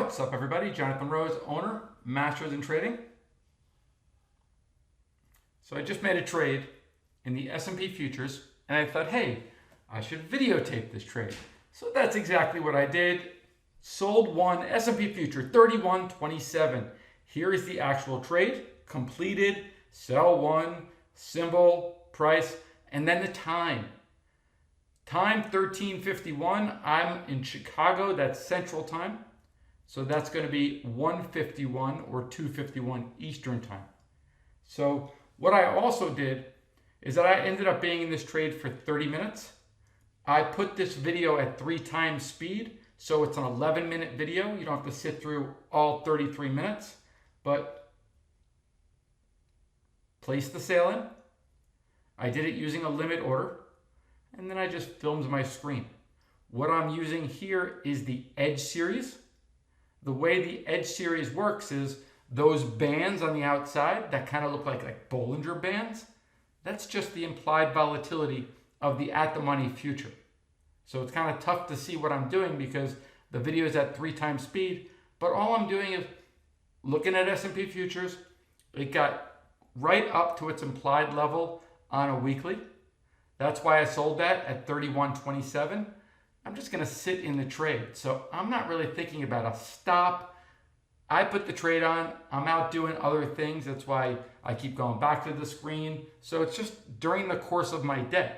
What's up, everybody? Jonathan Rose, owner, Masters in Trading. So I just made a trade in the S&P futures, and I thought, hey, I should videotape this trade. So that's exactly what I did. Sold one S&P future, 31.27. Here is the actual trade, completed, sell one, symbol, price, and then the time. Time 13:51. I'm in Chicago, that's Central Time. So that's going to be 1:51 or 2:51 Eastern Time. So what I also did is that I ended up being in this trade for 30 minutes. I put this video at 3 times speed, so it's an 11-minute video. You don't have to sit through all 33 minutes, but place the sale in. I did it using a limit order, and then I just filmed my screen. What I'm using here is the Edge series. The way the Edge series works is those bands on the outside that kind of look like Bollinger Bands, that's just the implied volatility of the at-the-money future. So it's kind of tough to see what I'm doing because the video is at 3 times speed, but all I'm doing is looking at S&P futures. It got right up to its implied level on a weekly. That's why I sold that at 31.27. I'm just going to sit in the trade. So I'm not really thinking about a stop. I put the trade on. I'm out doing other things. That's why I keep going back to the screen. So it's just during the course of my day.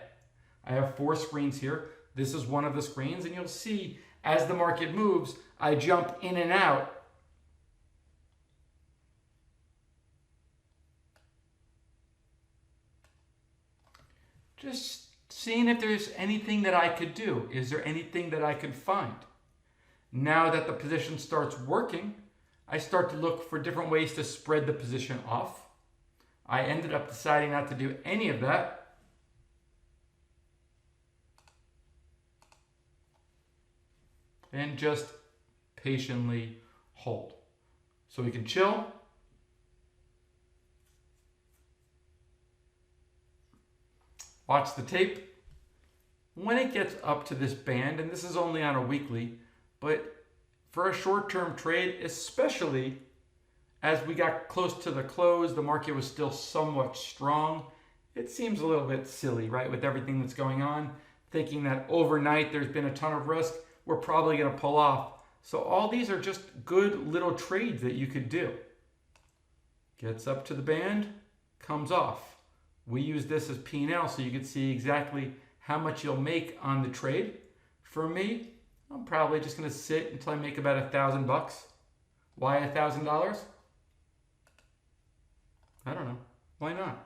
I have 4 screens here. This is one of the screens. And you'll see as the market moves, I jump in and out. Just seeing if there's anything that I could do. Is there anything that I could find? Now that the position starts working, I start to look for different ways to spread the position off. I ended up deciding not to do any of that. And just patiently hold. So we can chill. Watch the tape. When it gets up to this band, and this is only on a weekly, but for a short-term trade, especially as we got close to the close, the market was still somewhat strong. It seems a little bit silly, right, with everything that's going on, thinking that overnight there's been a ton of risk, we're probably going to pull off. So all these are just good little trades that you could do. Gets up to the band, comes off. We use this as P&L so you can see exactly how much you'll make on the trade. For me, I'm probably just going to sit until I make about $1,000. Why $1,000? I don't know. Why not?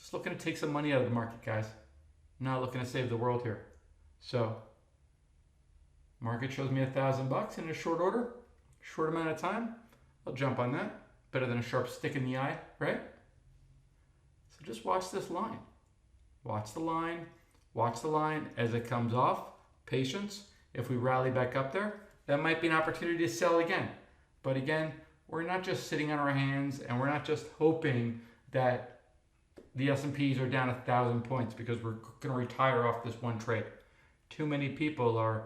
Just looking to take some money out of the market, guys. I'm not looking to save the world here. So, market shows me $1,000 in a short order, short amount of time. I'll jump on that. Better than a sharp stick in the eye, right? So just watch this line. Watch the line. Watch the line as it comes off. Patience. If we rally back up there, that might be an opportunity to sell again. But again, we're not just sitting on our hands and we're not just hoping that the S&Ps are down 1,000 points because we're going to retire off this one trade. Too many people are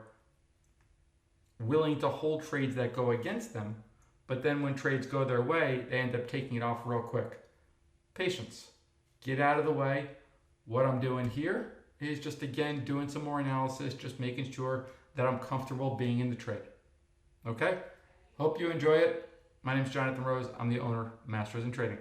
willing to hold trades that go against them, but then when trades go their way, they end up taking it off real quick. Patience. Get out of the way. What I'm doing here is just, again, doing some more analysis, just making sure that I'm comfortable being in the trade. Okay? Hope you enjoy it. My name is Jonathan Rose. I'm the owner of Masters in Trading.